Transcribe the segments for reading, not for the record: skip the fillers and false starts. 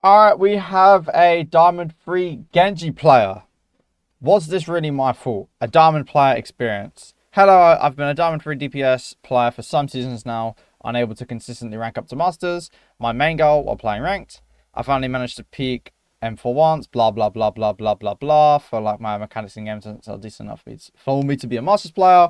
Alright, we have a Diamond 3 Genji player. Was this really my fault? A Diamond player experience. Hello, I've been a Diamond 3 DPS player for some seasons now, unable to consistently rank up to Masters. My main goal while playing ranked. I finally managed to peak M4 once, blah blah blah blah blah blah blah. Feel like my mechanics in games are decent enough for me to be a Masters player.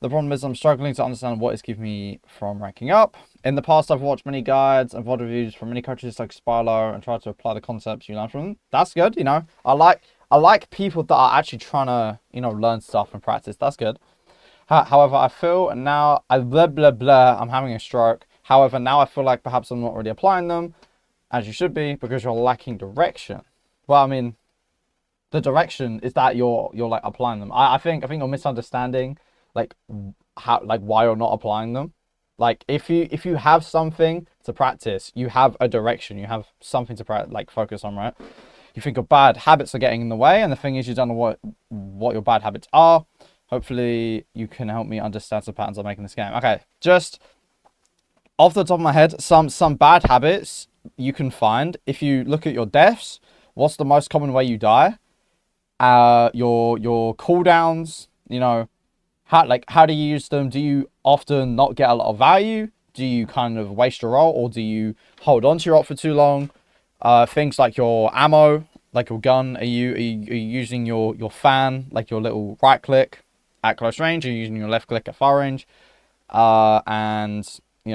The problem is I'm struggling to understand what is keeping me from ranking up. In the past, I've watched many guides and VOD reviews from many coaches like Spylo and tried to apply the concepts you learn from them. That's good, you know. I like people that are actually trying to, learn stuff and practice. That's good. However, I feel now, blah, blah, blah, I'm having a stroke. However, now I feel like perhaps I'm not really applying them as you should be because you're lacking direction. Well, I mean, the direction is that you're like applying them. I think you're misunderstanding like why you're not applying them. Like if you have something to practice, you have a direction, you have something to focus on, right? You think your bad habits are getting in the way, and the thing is you don't know what your bad habits are. Hopefully you can help me understand some patterns I'm making this game. Okay, just off the top of my head, some bad habits you can find if you look at your deaths. What's the most common way you die? Your cooldowns, how do you use them? Do you often not get a lot of value? Do you kind of waste your ult, or do you hold on to your ult for too long? Things like your ammo, like your gun. Are you using your fan, like your little right click at close range? Are you using your left click at far range? And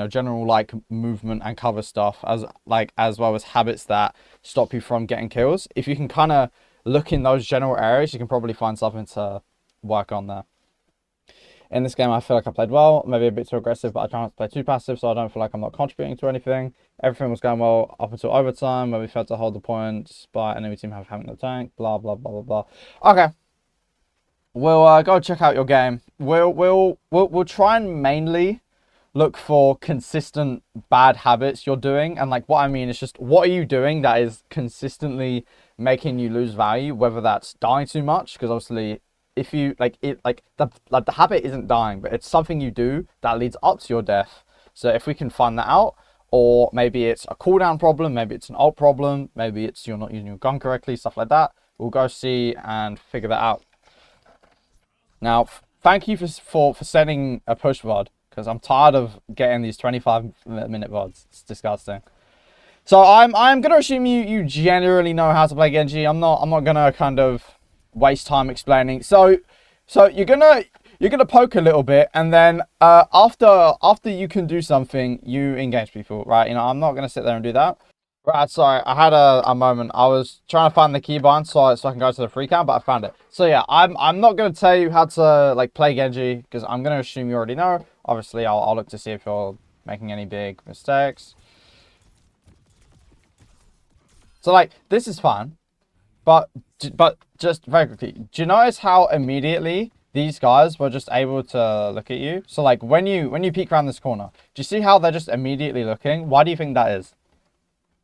general like movement and cover stuff, as well as habits that stop you from getting kills. If you can kind of look in those general areas, you can probably find something to work on there. In this game, I feel like I played well, maybe a bit too aggressive, but I try not to play too passive, so I don't feel like I'm not contributing to anything. Everything was going well up until overtime, where we failed to hold the point despite enemy team having the tank. Blah blah blah blah blah. Okay, we'll go check out your game. We'll try and mainly look for consistent bad habits you're doing, and like what I mean is just what are you doing that is consistently making you lose value, whether that's dying too much, because obviously if you the habit isn't dying, but it's something you do that leads up to your death. So if we can find that out, or maybe it's a cooldown problem, maybe it's an ult problem, maybe it's you're not using your gun correctly, stuff like that, we'll go see and figure that out. Now, thank you for sending a push VOD, because I'm tired of getting these 25-minute VODs. It's disgusting. So I'm gonna assume you generally know how to play Genji. I'm not gonna kind of waste time explaining. So you're gonna poke a little bit, and then after you can do something, you engage people, right? I'm not gonna sit there and do that. Right, sorry, I had a moment. I was trying to find the keybind so I can go to the free count, but I found it. So yeah, I'm not gonna tell you how to play Genji, because I'm gonna assume you already know. Obviously, I'll look to see if you're making any big mistakes. So this is fun, but just very quickly, do you notice how immediately these guys were just able to look at you? So when you peek around this corner, do you see how they're just immediately looking? Why do you think that is?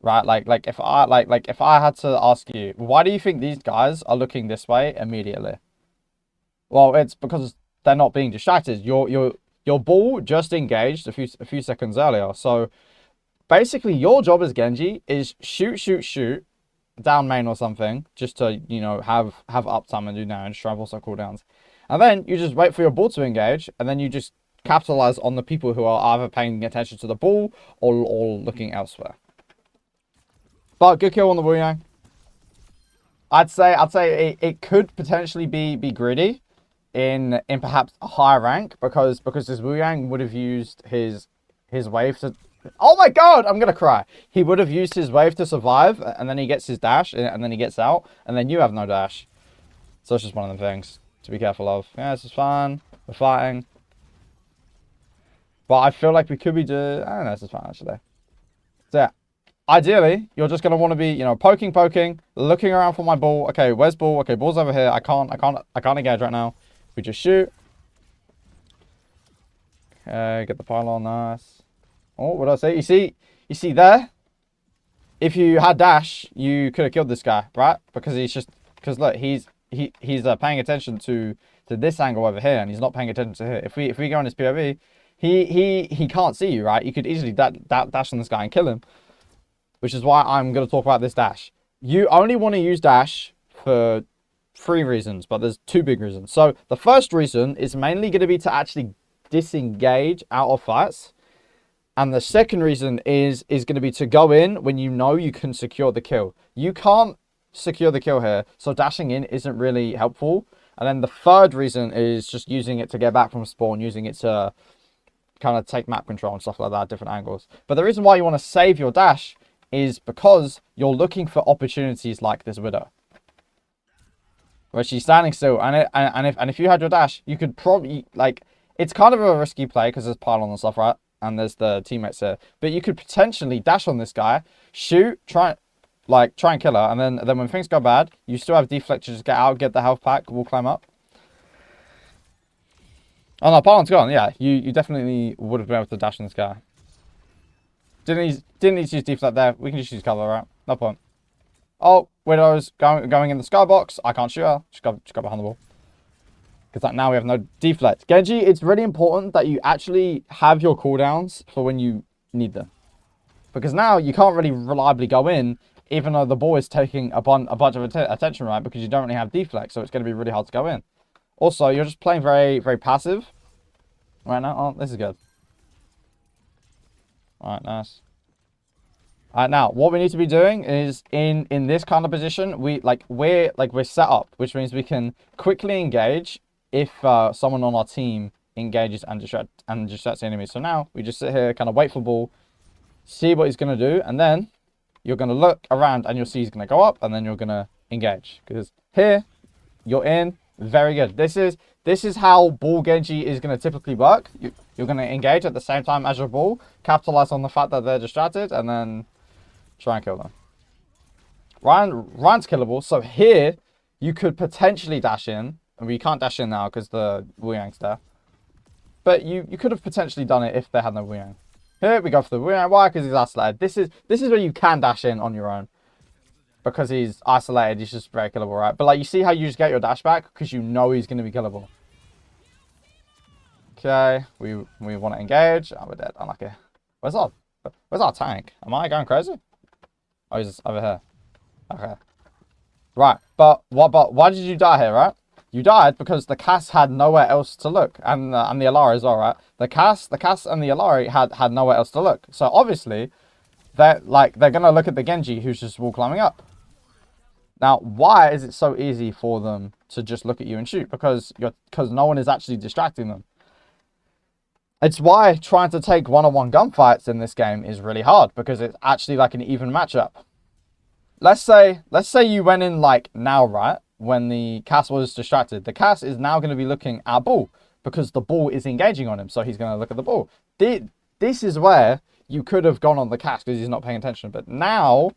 Right, if I had to ask you, why do you think these guys are looking this way immediately? Well, it's because they're not being distracted. Your ball just engaged a few seconds earlier. So basically, your job as Genji is shoot down main or something, just to have uptime and do damage, drive also cooldowns, and then you just wait for your ball to engage, and then you just capitalize on the people who are either paying attention to the ball or looking elsewhere. But good kill on the Wu Yang. I'd say it could potentially be greedy in perhaps a higher rank, because this Wu Yang would have used his wave to. Oh my god, I'm gonna cry. He would have used his wave to survive, and then he gets his dash, and then he gets out, and then you have no dash. So it's just one of the things to be careful of. Yeah, this is fun. We're fighting. But I feel like we could be doing. I don't know, this is fine actually. So yeah. Ideally, you're just gonna want to be, poking, looking around for my ball. Okay, where's ball? Okay, ball's over here. I can't engage right now. We just shoot. Okay, get the pylon, nice. Oh, what did I say? You see there? If you had dash, you could have killed this guy, right? Because look, he's paying attention to this angle over here, and he's not paying attention to here. If we go on his POV, he can't see you, right? You could easily dash on this guy and kill him. which is why I'm going to talk about this dash. You only want to use dash for 3 reasons, but there's 2 big reasons. So the first reason is mainly going to be to actually disengage out of fights. And the second reason is going to be to go in when you know you can secure the kill. You can't secure the kill here, so dashing in isn't really helpful. And then the third reason is just using it to get back from spawn, using it to kind of take map control and stuff like that, different angles. But the reason why you want to save your dash is because you're looking for opportunities like this Widow, where she's standing still, and if you had your dash, you could probably, like, it's kind of a risky play because there's pylon and stuff, right? And there's the teammates here, but you could potentially dash on this guy, shoot, try and kill her, and then when things go bad, you still have deflect to just get out, get the health pack, we'll climb up. Oh no, pylon's gone. Yeah, you definitely would have been able to dash on this guy. Didn't need to use deflect there. We can just use cover, right? No point. Oh, Widow's going in the skybox. I can't shoot her. Just go behind the wall. Because now we have no deflect. Genji, it's really important that you actually have your cooldowns for when you need them. Because now you can't really reliably go in, even though the ball is taking a bunch of attention, right? Because you don't really have deflect, so it's going to be really hard to go in. Also, you're just playing very, very passive right now. Oh, this is good. Alright, nice. Alright, now, what we need to be doing is, in this kind of position, we're set up, which means we can quickly engage if someone on our team engages and distracts the enemy. So now, we just sit here, kind of wait for the ball, see what he's going to do, and then you're going to look around and you'll see he's going to go up, and then you're going to engage. Because here, you're in. Very good. This is how ball Genji is going to typically work. You're going to engage at the same time as your ball, capitalize on the fact that they're distracted, and then try and kill them. Ryan's killable. So here, you could potentially dash in. And we can't dash in now because the Wu Yang's there. But you could have potentially done it if they had no Wu Yang. Here we go for the Wu Yang. Why? Because he's isolated. This is where you can dash in on your own. Because he's isolated, he's just very killable, right? But like, you see how you just get your dash back? Because you know he's going to be killable. Okay, we want to engage. Oh, we're dead. Unlucky. Where's our tank? Am I going crazy? Oh, he's over here. Okay. Right, but why did you die here, right? You died because the Cass had nowhere else to look, and the Alari as well, right? The Cass and the Alari had nowhere else to look. So obviously, they're gonna look at the Genji who's just wall climbing up. Now, why is it so easy for them to just look at you and shoot? Because no one is actually distracting them. It's why trying to take one-on-one gunfights in this game is really hard, because it's actually like an even matchup. Let's say you went in like now, right? When the Cass was distracted. The Cass is now going to be looking at ball because the ball is engaging on him, so he's going to look at the ball. This is where you could have gone on the Cass because he's not paying attention. But now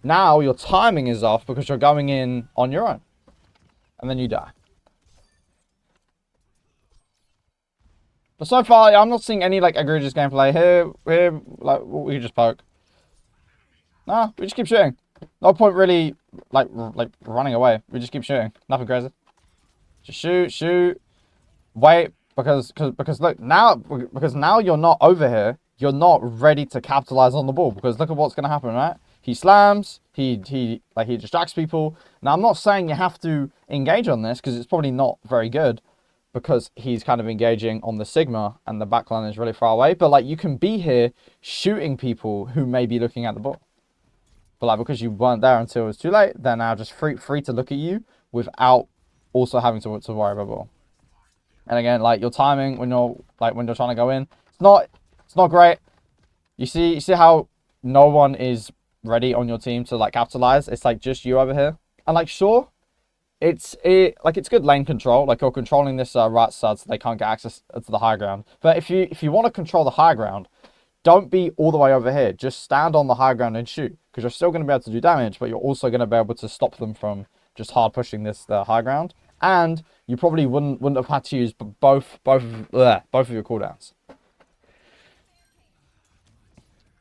your timing is off because you're going in on your own. And then you die. But so far, I'm not seeing any like egregious gameplay here. Like, we just poke. Nah, we just keep shooting. No point really like running away. We just keep shooting. Nothing crazy. Just shoot. Wait, because look now, because now you're not over here. You're not ready to capitalize on the ball, because look at what's gonna happen, right? He slams. He distracts people. Now I'm not saying you have to engage on this because it's probably not very good, because he's kind of engaging on the Sigma and the backline is really far away. But like, you can be here shooting people who may be looking at the ball. But like, because you weren't there until it was too late, they're now just free to look at you without also having to worry about ball. And again, like, your timing when you're trying to go in, it's not great. You see how no one is ready on your team to like capitalize. It's like just you over here. And like, sure, it's good lane control. Like, you're controlling this right side so they can't get access to the high ground. But if you want to control the high ground, don't be all the way over here. Just stand on the high ground and shoot, because you're still going to be able to do damage, but you're also going to be able to stop them from just hard pushing the high ground. And you probably wouldn't have had to use both of your cooldowns.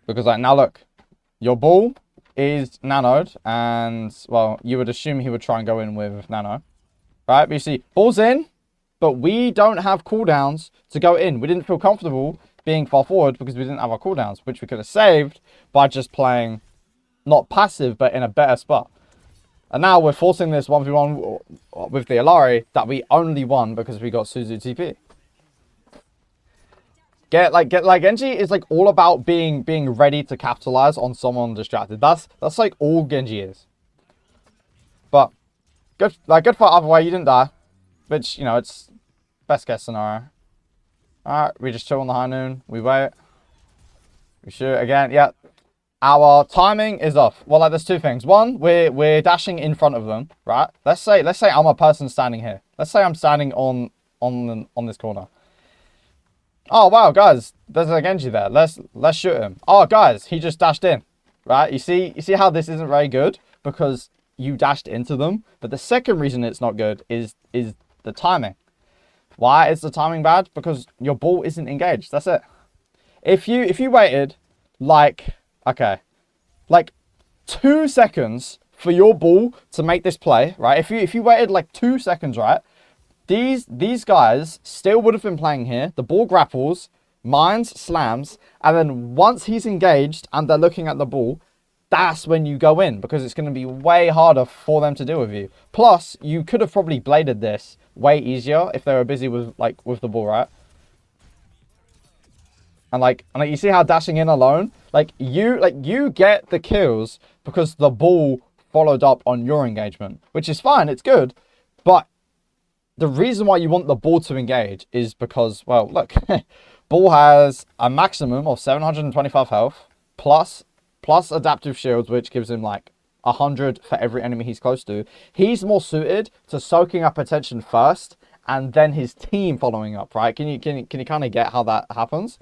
Because like, now look, your ball is nanoed, and well, you would assume he would try and go in with nano, right? But you see, ball's in, but we don't have cooldowns to go in. We didn't feel comfortable being far forward because we didn't have our cooldowns, which we could have saved by just playing not passive, but in a better spot. And now we're forcing this 1v1 with the Illari that we only won because we got Suzu TP. Get like Genji is like all about being ready to capitalize on someone distracted. That's like all Genji is. But good fight either way. You didn't die, which you know it's best case scenario. All right, we just chill on the high noon. We wait. We shoot again. Yeah, our timing is off. Well, like there's two things. One, we're dashing in front of them, right? Let's say I'm a person standing here. Let's say I'm standing on this corner. Oh wow, guys, there's a Genji there. Let's shoot him. Oh guys, he just dashed in, right? You see how this isn't very good because you dashed into them. But the second reason it's not good is the timing. Why is the timing bad? Because your ball isn't engaged. That's it. If you waited like 2 seconds for your ball to make this play, right? If you waited like 2 seconds, right? These guys still would have been playing here. The ball grapples, mines, slams, and then once he's engaged and they're looking at the ball, that's when you go in because it's going to be way harder for them to deal with you. Plus, you could have probably bladed this way easier if they were busy with the ball, right? And you see how dashing in alone, you get the kills because the ball followed up on your engagement, which is fine. It's good, but the reason why you want the ball to engage is because, well, look, ball has a maximum of 725 health plus adaptive shields, which gives him like 100 for every enemy he's close to. He's more suited to soaking up attention first and then his team following up, right? Can you kind of get how that happens?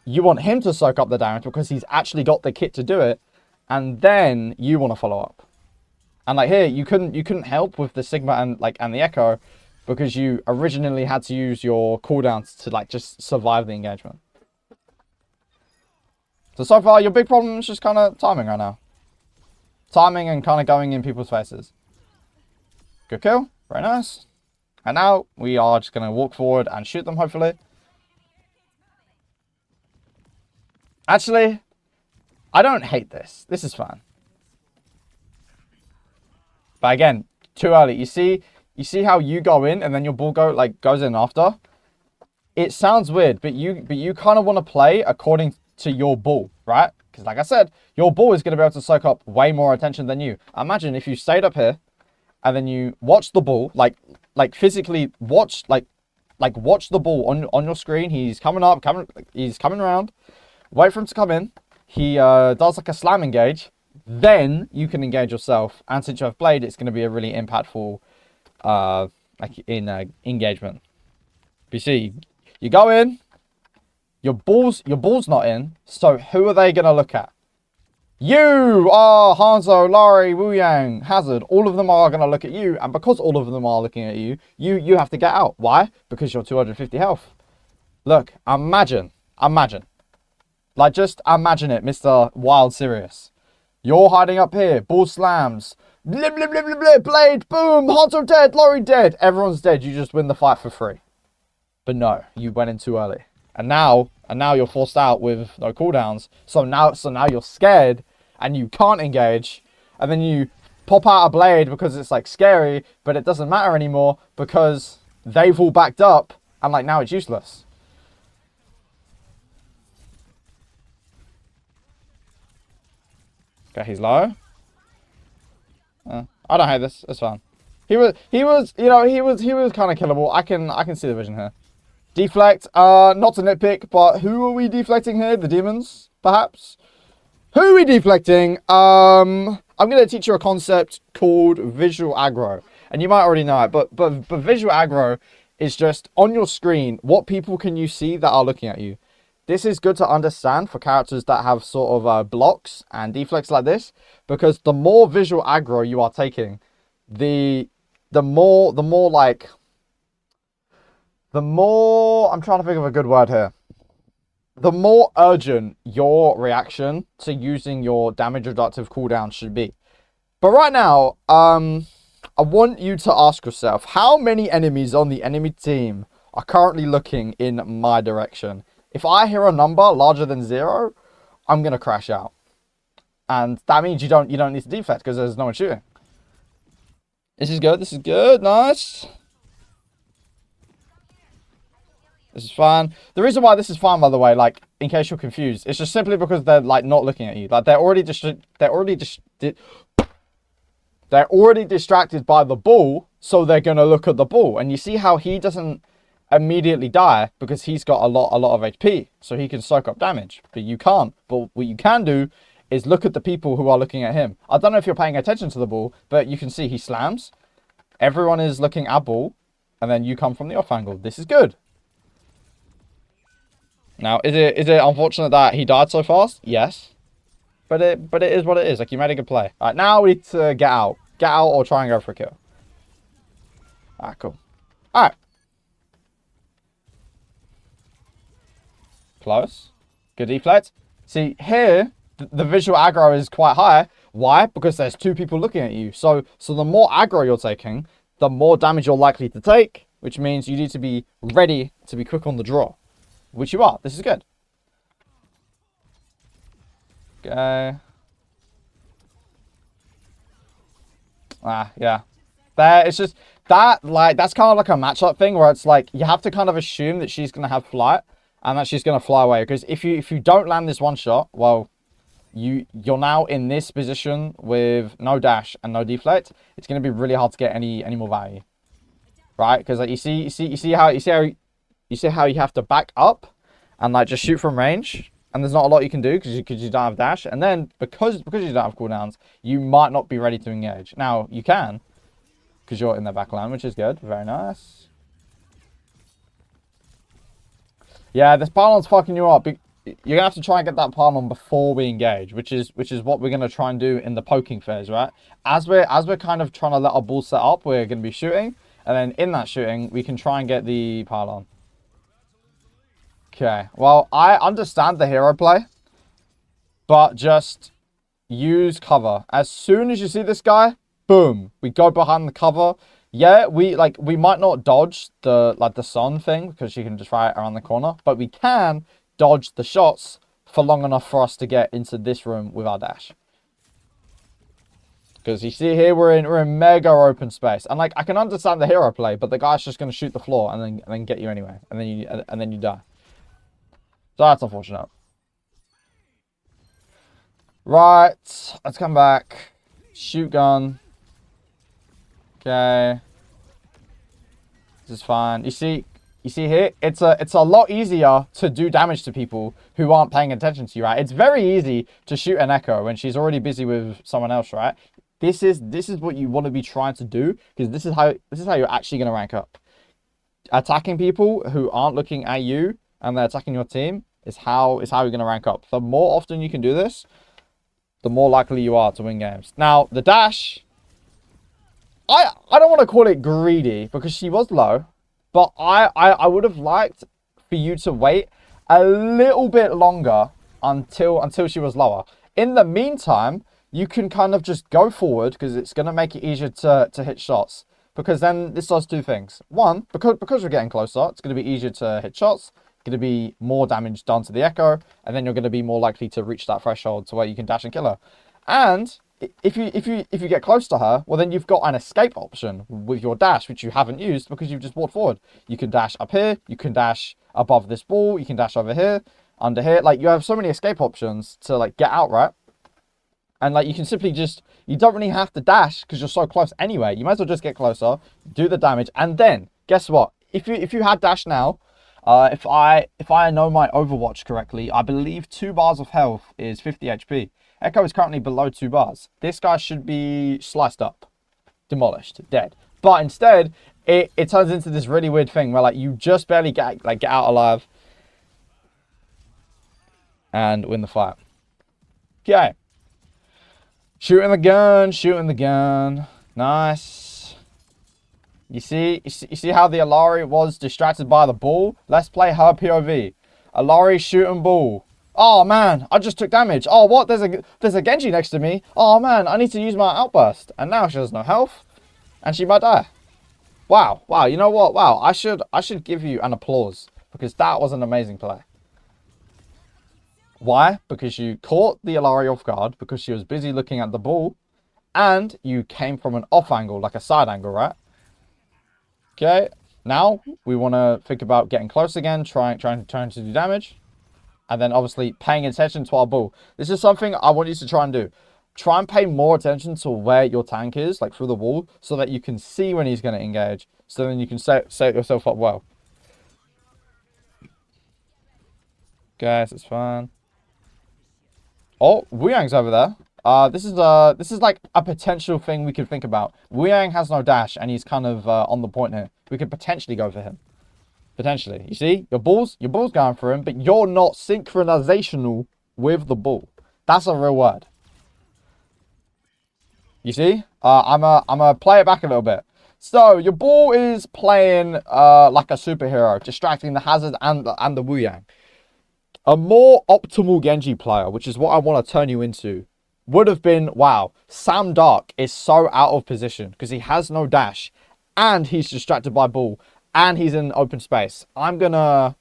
You want him to soak up the damage because he's actually got the kit to do it, and then you want to follow up. And like here, you couldn't help with the Sigma and the Echo because you originally had to use your cooldowns to like just survive the engagement. So far, your big problem is just kind of timing right now. Timing and kind of going in people's faces. Good kill. Very nice. And now we are just going to walk forward and shoot them, hopefully. Actually, I don't hate this. This is fun. But again, too early. You see how you go in and then your ball goes in after? It sounds weird, but you kind of want to play according to your ball, right? Because like I said, your ball is going to be able to soak up way more attention than you. Imagine if you stayed up here and then you watch the ball, like physically watch watch the ball on your screen. He's coming up, he's coming around. Wait for him to come in. He does like a slam engage. Then you can engage yourself. And since you have Blade, it's going to be a really impactful engagement. But you see, you go in. Your ball's not in. So who are they going to look at? You! Hanzo, Lari, Wu Yang, Hazard. All of them are going to look at you. And because all of them are looking at you, you have to get out. Why? Because you're 250 health. Look, imagine. Like, just imagine it, Mr. Wild Serious. You're hiding up here. Ball slams. Blip, blip, blip, blip, blip. Blade. Boom. Hanzo dead. Lori dead. Everyone's dead. You just win the fight for free. But no, you went in too early. And now you're forced out with no cooldowns. So now you're scared and you can't engage. And then you pop out a blade because it's like scary, but it doesn't matter anymore because they've all backed up and like now it's useless. Okay, he's low. I don't hate this. It's fine. He was kind of killable. I can see the vision here. Deflect. Not to nitpick, but who are we deflecting here? The demons, perhaps. Who are we deflecting? I'm gonna teach you a concept called visual aggro, and you might already know it. But visual aggro is just on your screen. What people can you see that are looking at you? This is good to understand for characters that have sort of blocks and deflects like this, because the more visual aggro you are taking, the more I'm trying to think of a good word here. The more urgent your reaction to using your damage reductive cooldown should be. But right now, I want you to ask yourself, how many enemies on the enemy team are currently looking in my direction? If I hear a number larger than 0, I'm going to crash out. And that means you don't need to deflect because there's no one shooting. This is good. This is good. Nice. This is fine. The reason why this is fine, by the way, like, in case you're confused, it's just simply because they're, like, not looking at you. Like, they're already distracted by the ball, so they're going to look at the ball. And you see how he doesn't immediately die because he's got a lot of HP, so he can soak up damage. But you can't. But what you can do is look at the people who are looking at him. I don't know if you're paying attention to the ball, but you can see he slams. Everyone is looking at ball, and then you come from the off angle. This is good. Now, is it unfortunate that he died so fast? Yes. But it is what it is. Like, you made a good play. Alright, now we need to get out. Get out or try and go for a kill. Alright, cool. Alright. Close. Good deflect. See, here, the visual aggro is quite high. Why? Because there's two people looking at you. So the more aggro you're taking, the more damage you're likely to take, which means you need to be ready to be quick on the draw. Which you are. This is good. Okay. Yeah. It's just that, like, that's kind of like a matchup thing where it's like you have to kind of assume that she's gonna have flight and that she's gonna fly away. Because if you don't land this one shot, well, you're now in this position with no dash and no deflect. It's gonna be really hard to get any more value, right? Because like you see how you have to back up and like just shoot from range, and there's not a lot you can do because you don't have dash. And then because you don't have cooldowns, you might not be ready to engage. Now you can, because you're in the back line, which is good. Very nice. Yeah, this pylon's fucking you up. You're gonna have to try and get that pylon before we engage, which is what we're gonna try and do in the poking phase, right? As we're kind of trying to let our ball set up, we're gonna be shooting, and then in that shooting, we can try and get the pylon. Okay, well, I understand the hero play, but just use cover. As soon as you see this guy, boom, we go behind the cover. Yeah, we might not dodge the sun thing because she can just fly it around the corner, but we can dodge the shots for long enough for us to get into this room with our dash. Because you see here, we're in mega open space, and like I can understand the hero play, but the guy's just gonna shoot the floor and then get you anyway, and then you die. So that's unfortunate. Right, let's come back. Shoot gun. Okay. This is fine. You see here, it's a lot easier to do damage to people who aren't paying attention to you, right? It's very easy to shoot an Echo when she's already busy with someone else, right? This is what you want to be trying to do, because this is how you're actually going to rank up. Attacking people who aren't looking at you and they're attacking your team is how you're going to rank up. The more often you can do this, the more likely you are to win games. Now, the dash, I don't want to call it greedy because she was low, but I would have liked for you to wait a little bit longer until she was lower. In the meantime, you can kind of just go forward because it's going to make it easier to hit shots. Because then this does two things. One, because we're getting closer, it's going to be easier to hit shots. It's going to be more damage done to the Echo, and then you're going to be more likely to reach that threshold to where you can dash and kill her. And if you get close to her, well then you've got an escape option with your dash, which you haven't used because you've just walked forward. You can dash up here, you can dash above this ball, you can dash over here, under here. Like, you have so many escape options to like get out, right? And like you can simply you don't really have to dash because you're so close anyway. You might as well just get closer, do the damage, and then guess what? If you had dash now, if I know my Overwatch correctly, I believe 2 bars of health is 50 HP. Echo is currently below 2 bars. This guy should be sliced up, demolished, dead. But instead, it turns into this really weird thing where like you just barely get out alive and win the fight. Okay. Shooting the gun. Nice. You see how the Alari was distracted by the ball? Let's play her POV. Alari shooting ball. Oh man, I just took damage. Oh what? There's a Genji next to me. Oh man, I need to use my outburst. And now she has no health, and she might die. Wow. You know what? Wow. I should give you an applause because that was an amazing play. Why? Because you caught the Alari off guard because she was busy looking at the ball, and you came from an off angle, like a side angle, right? Okay. Now we want to think about getting close again, trying to do damage, and then obviously paying attention to our ball. This is something I want you to try and do. Try and pay more attention to where your tank is, like through the wall, so that you can see when he's going to engage. So then you can set yourself up well. Guys, it's fine. Oh, Wu Yang's over there. This is like a potential thing we could think about. Wu Yang has no dash, and he's kind of on the point here. We could potentially go for him. Potentially. You see? Your ball's going for him, but you're not synchronizational with the ball. That's a real word. You see? I'm gonna play it back a little bit. So, your ball is playing like a superhero, distracting the Hazard and the Wu Yang. A more optimal Genji player, which is what I want to turn you into, would have been, wow, Sam Dark is so out of position because he has no dash and he's distracted by ball and he's in open space. I'm gonna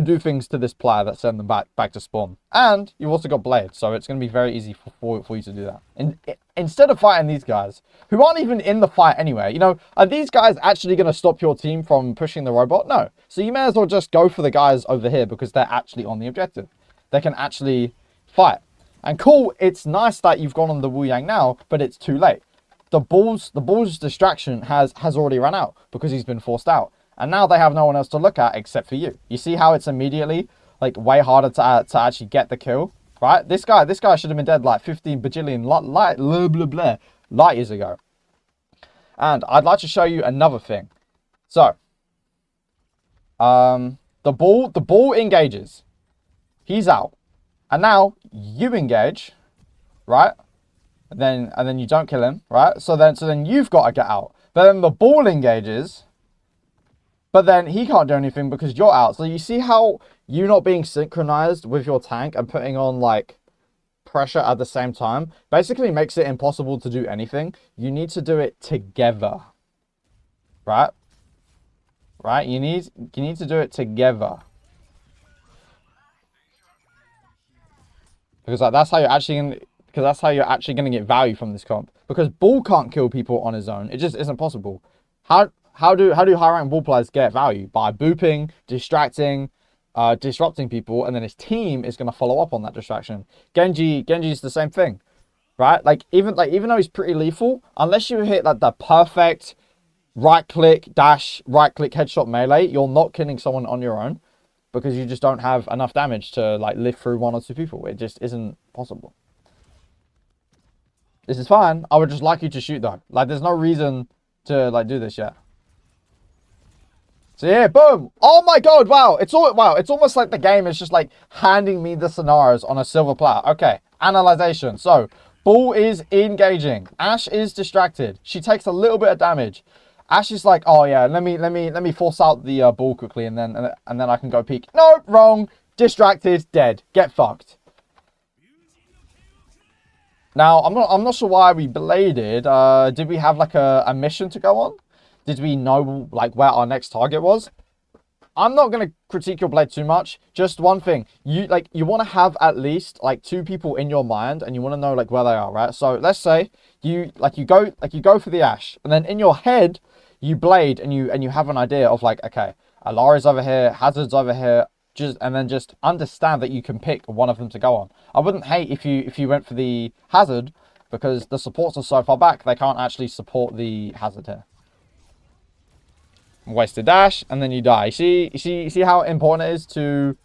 do things to this player that send them back to spawn. And you've also got Blade, so it's gonna be very easy for you to do that. And instead of fighting these guys, who aren't even in the fight anyway, you know, are these guys actually gonna stop your team from pushing the robot? No. So you may as well just go for the guys over here because they're actually on the objective. They can actually fight. And cool, it's nice that you've gone on the Wu Yang now, but it's too late. The ball's distraction has already run out because he's been forced out. And now they have no one else to look at except for you. You see how it's immediately like way harder to actually get the kill, right? This guy should have been dead like 15 bajillion light years ago. And I'd like to show you another thing. So, the ball engages. He's out. And now you engage, right? And then you don't kill him, right? So then you've got to get out. But then the ball engages, but then he can't do anything because you're out. So you see how you not being synchronized with your tank and putting on like pressure at the same time basically makes it impossible to do anything. You need to do it together, right? Right? You need to do it together. Because like, that's how you're actually gonna get value from this comp. Because Ball can't kill people on his own. It just isn't possible. How do high rank Ball players get value? By booping, distracting, disrupting people, and then his team is gonna follow up on that distraction. Genji's the same thing, right? Even though he's pretty lethal, unless you hit like the perfect right click dash, right click headshot melee, you're not killing someone on your own. Because you just don't have enough damage to like live through one or two people. It just isn't possible. This is fine. I would just like you to shoot though. Like there's no reason to like do this yet. So yeah, boom. Oh my god, wow. It's almost like the game is just like handing me the scenarios on a silver platter. Okay, analyzation. So Ball is engaging. Ashe is distracted. She takes a little bit of damage. Ashe is like, oh yeah, let me force out the ball quickly and then I can go peek. No, wrong. Distracted, dead. Get fucked. Now I'm not sure why we bladed. Did we have like a mission to go on? Did we know like where our next target was? I'm not gonna critique your blade too much. Just one thing, you want to have at least like 2 people in your mind, and you want to know like where they are, right? So let's say you go for the Ashe, and then in your head you blade, and you have an idea of like, okay, Alari's over here, Hazard's over here, and then just understand that you can pick one of them to go on. I wouldn't hate if you went for the Hazard because the supports are so far back they can't actually support the Hazard here. Waste a dash, and then you die. You see how important it is to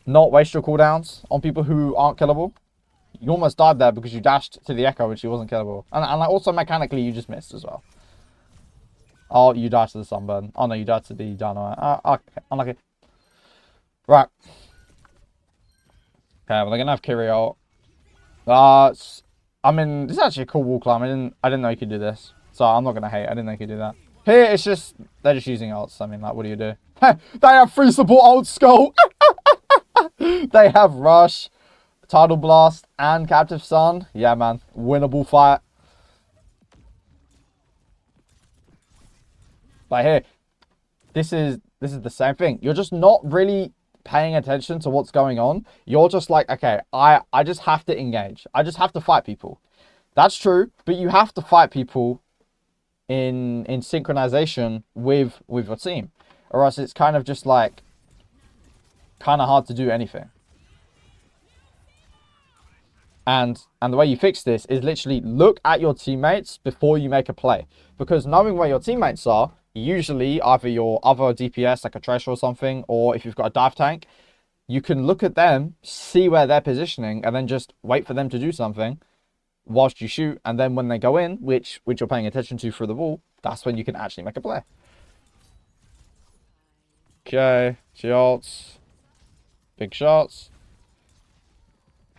not waste your cooldowns on people who aren't killable? You almost died there because you dashed to the Echo, which she wasn't killable. And also mechanically, you just missed as well. Oh, you died to the Sunburn. Oh no, you died to the Dynamite. Okay, unlucky. Right. Okay, well they're gonna have Kirio. I mean, this is actually a cool wall climb. I didn't know you could do this. So I'm not gonna hate. I didn't know you could do that. Here, it's just, they're just using ults. I mean, like, what do you do? They have free support old skull. They have Rush, Tidal Blast, and Captive Sun. Yeah, man. Winnable fight. But here, this is the same thing. You're just not really paying attention to what's going on. You're just like, okay, I just have to engage. I just have to fight people. That's true, but you have to fight people in synchronization with your team, or else it's kind of just like kind of hard to do anything. And the way you fix this is literally look at your teammates before you make a play. Because knowing where your teammates are, usually either your other DPS, like a Tracer or something, or if you've got a dive tank, you can look at them, see where they're positioning, and then just wait for them to do something whilst you shoot. And then when they go in, which you're paying attention to through the wall, that's when you can actually make a play. Okay, she ults. Big shots.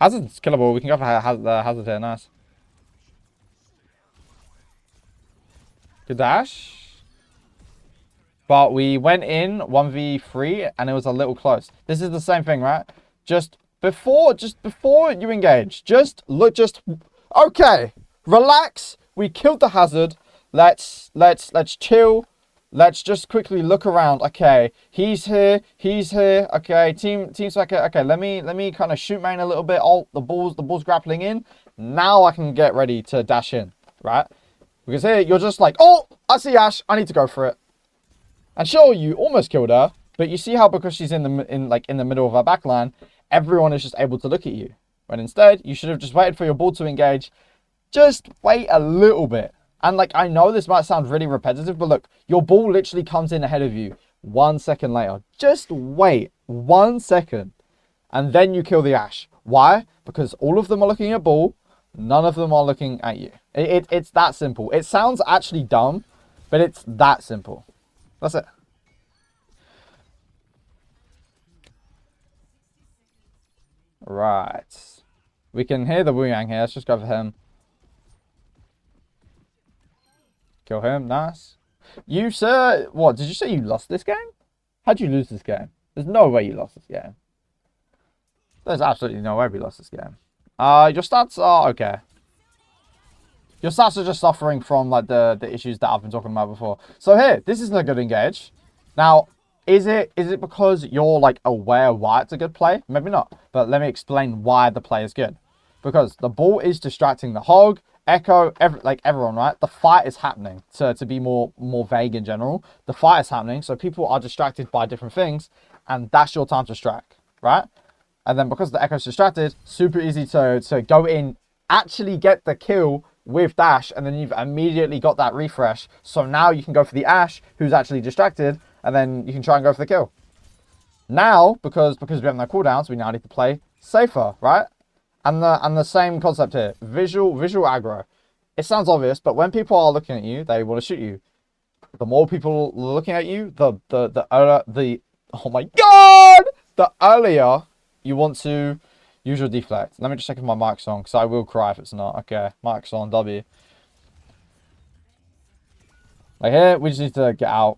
Hazard's killable. We can go for Hazard here. Nice. Good dash. But we went in 1v3 and it was a little close. This is the same thing, right? Just before you engage, okay. Relax. We killed the Hazard. Let's chill. Let's just quickly look around. Okay, he's here. Okay, team second. Okay, let me kind of shoot main a little bit. Oh, the ball's grappling in. Now I can get ready to dash in, right? Because here you're just like, oh, I see Ashe. I need to go for it. And sure, you almost killed her, but you see how because she's in the middle of her backline, everyone is just able to look at you. When instead, you should have just waited for your ball to engage. Just wait a little bit. And like, I know this might sound really repetitive, but look, your ball literally comes in ahead of you 1 second later. Just wait 1 second and then you kill the Ashe. Why? Because all of them are looking at ball. None of them are looking at you. It's that simple. It sounds actually dumb, but it's that simple. That's it. Right. We can hear the Wu Yang here. Let's just go for him. Kill him. Nice. You, sir. What? Did you say you lost this game? How'd you lose this game? There's no way you lost this game. There's absolutely no way we lost this game. Your stats are okay. Your stats are just suffering from like the issues that I've been talking about before. So here, this isn't a good engage. Now, is it because you're like aware why it's a good play? Maybe not. But let me explain why the play is good. Because the ball is distracting the hog, Echo, everyone, right? The fight is happening. To be more vague in general, the fight is happening. So people are distracted by different things, and that's your time to strike, right? And then because the Echo's distracted, super easy to go in, actually get the kill with dash, and then you've immediately got that refresh. So now you can go for the Ashe, who's actually distracted, and then you can try and go for the kill. Now, because we have no cooldowns, we now need to play safer, right? And the same concept here, visual aggro. It sounds obvious, but when people are looking at you, they want to shoot you. The more people looking at you, oh my god, the earlier you want to use your deflect. Let me just check if my mic's on, because I will cry if it's not. Okay, mic's on, W. Like here, we just need to get out.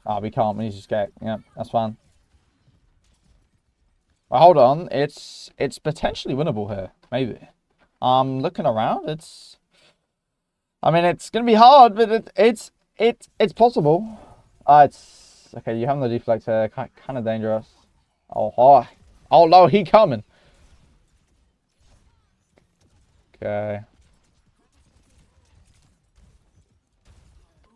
Ah, we can't. We need to just get. Yeah, that's fine. But hold on, it's potentially winnable here. Maybe. Looking around, I mean, it's gonna be hard, but it's possible. It's okay. You have the deflect here. Kind of dangerous. Oh no, he coming. Okay.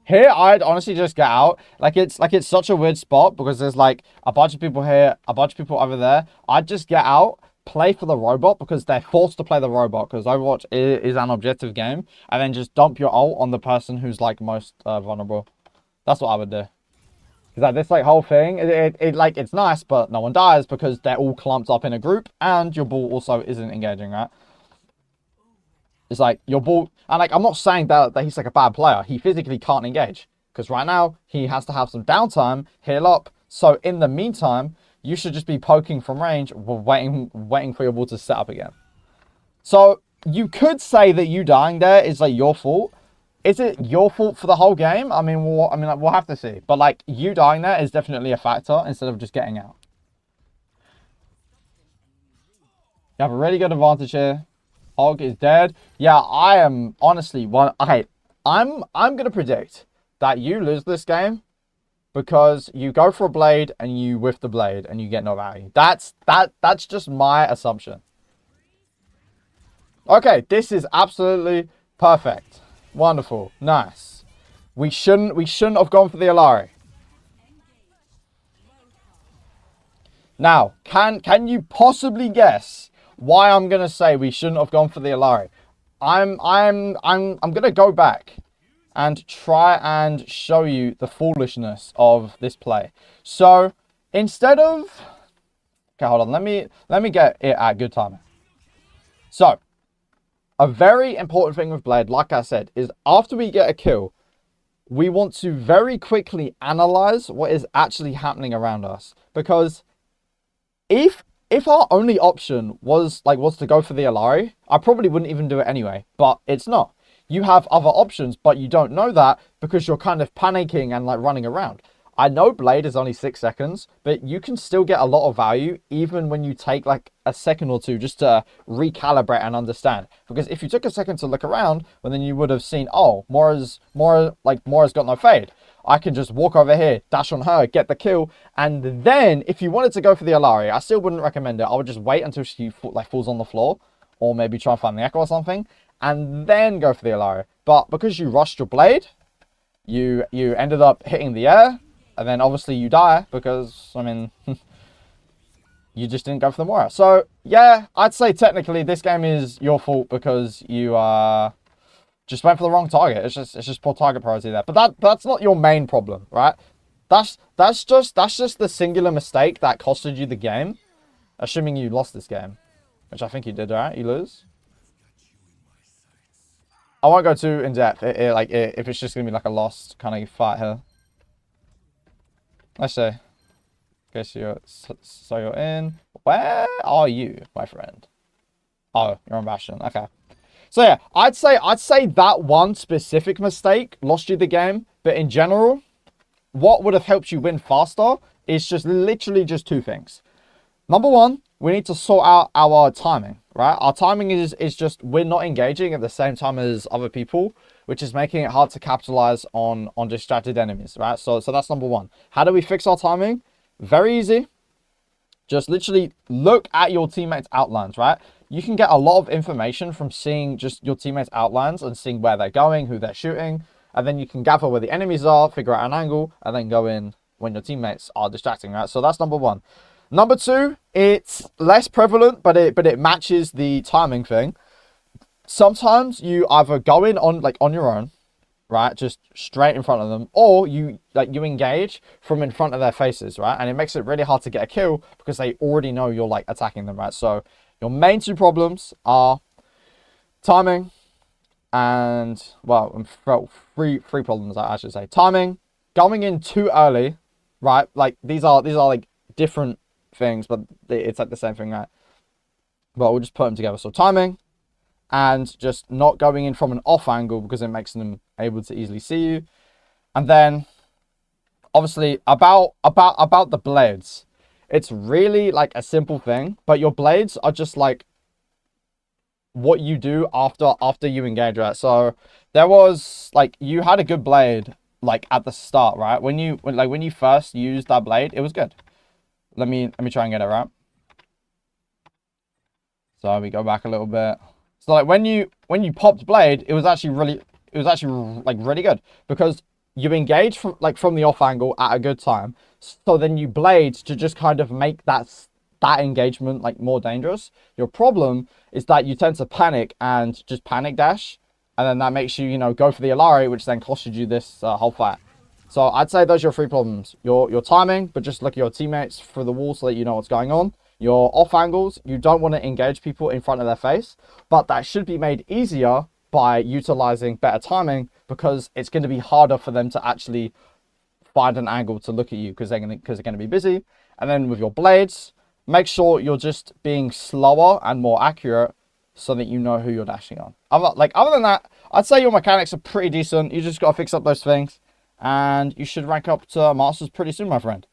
Here, I'd honestly just get out. It's such a weird spot because there's like a bunch of people here, a bunch of people over there. I'd just get out, play for the robot because they're forced to play the robot because Overwatch is an objective game, and then just dump your ult on the person who's like most vulnerable. That's what I would do. Because like this like whole thing, it's nice, but no one dies because they're all clumped up in a group, and your ball also isn't engaging, right? It's like your ball, and like I'm not saying that he's like a bad player. He physically can't engage because right now he has to have some downtime, heal up. So in the meantime, you should just be poking from range, waiting for your ball to set up again. So you could say that you dying there is like your fault. Is it your fault for the whole game? I mean, we'll have to see. But like you dying there is definitely a factor instead of just getting out. You have a really good advantage here. Hog is dead. Yeah, I am honestly one. Okay, I'm gonna predict that you lose this game because you go for a blade and you whiff the blade and you get no value. That's just my assumption. Okay, this is absolutely perfect. Wonderful. Nice. We shouldn't have gone for the Alari. Now, can you possibly guess why I'm gonna say we shouldn't have gone for the Alari? I'm gonna go back and try and show you the foolishness of this play. So instead of, okay, hold on, let me get it at good timing. So a very important thing with Blade, like I said, is after we get a kill, we want to very quickly analyze what is actually happening around us, because if our only option was to go for the Alari, I probably wouldn't even do it anyway, but it's not. You have other options, but you don't know that because you're kind of panicking and like running around. I know Blade is only 6 seconds, but you can still get a lot of value even when you take like a second or two just to recalibrate and understand. Because if you took a second to look around, well, then you would have seen, oh, Moira's got no fade. I can just walk over here, dash on her, get the kill, and then if you wanted to go for the Alari, I still wouldn't recommend it. I would just wait until she falls on the floor, or maybe try and find the echo or something, and then go for the Alari. But because you rushed your blade, you ended up hitting the air, and then obviously you die because, I mean, you just didn't go for the Moira. So yeah, I'd say technically this game is your fault because you just went for the wrong target. It's just poor target priority there. But that's not your main problem, right? That's just the singular mistake that costed you the game, assuming you lost this game, which I think you did, right? You lose. I won't go too in depth. If it's just gonna be like a lost kind of fight here. Let's see. Okay, so you're in. Where are you, my friend? Oh, you're on Bastion. Okay. So yeah, I'd say that one specific mistake lost you the game, but in general, what would have helped you win faster is just literally just two things. Number one, we need to sort out our timing, right? Our timing is just we're not engaging at the same time as other people, which is making it hard to capitalize on distracted enemies, right? So that's number one. How do we fix our timing? Very easy. Just literally look at your teammates' outlines, right? You can get a lot of information from seeing just your teammates' outlines and seeing where they're going, who they're shooting. And then you can gather where the enemies are, figure out an angle, and then go in when your teammates are distracting, right? So that's number one. Number two, it's less prevalent, but it matches the timing thing. Sometimes you either go in on your own, right, just straight in front of them, or you engage from in front of their faces, right, and it makes it really hard to get a kill because they already know you're like attacking them, right? So your main two problems are timing and, well, three problems I should say. Timing, going in too early, right? Like these are like different things, but it's like the same thing, right? But we'll just put them together. So timing and just not going in from an off angle because it makes them able to easily see you. And then obviously about the blades, it's really like a simple thing, but your blades are just like what you do after you engage, right? So there was like, you had a good blade like at the start, right? When you first used that blade, it was good. Let me try and get it right. So we go back a little bit. So like when you popped blade, it was actually like really good because you engage from the off angle at a good time. So then you blade to just kind of make that engagement like more dangerous. Your problem is that you tend to panic and just panic dash, and then that makes you go for the Alari, which then costed you this whole fight. So I'd say those are your three problems. Your timing, but just look at your teammates through the wall so that you know what's going on. Your off angles, you don't want to engage people in front of their face, but that should be made easier by utilizing better timing because it's going to be harder for them to actually find an angle to look at you because they're going to be busy. And then with your blades, make sure you're just being slower and more accurate so that you know who you're dashing on. Other than that, I'd say your mechanics are pretty decent. You just got to fix up those things and you should rank up to Masters pretty soon, my friend.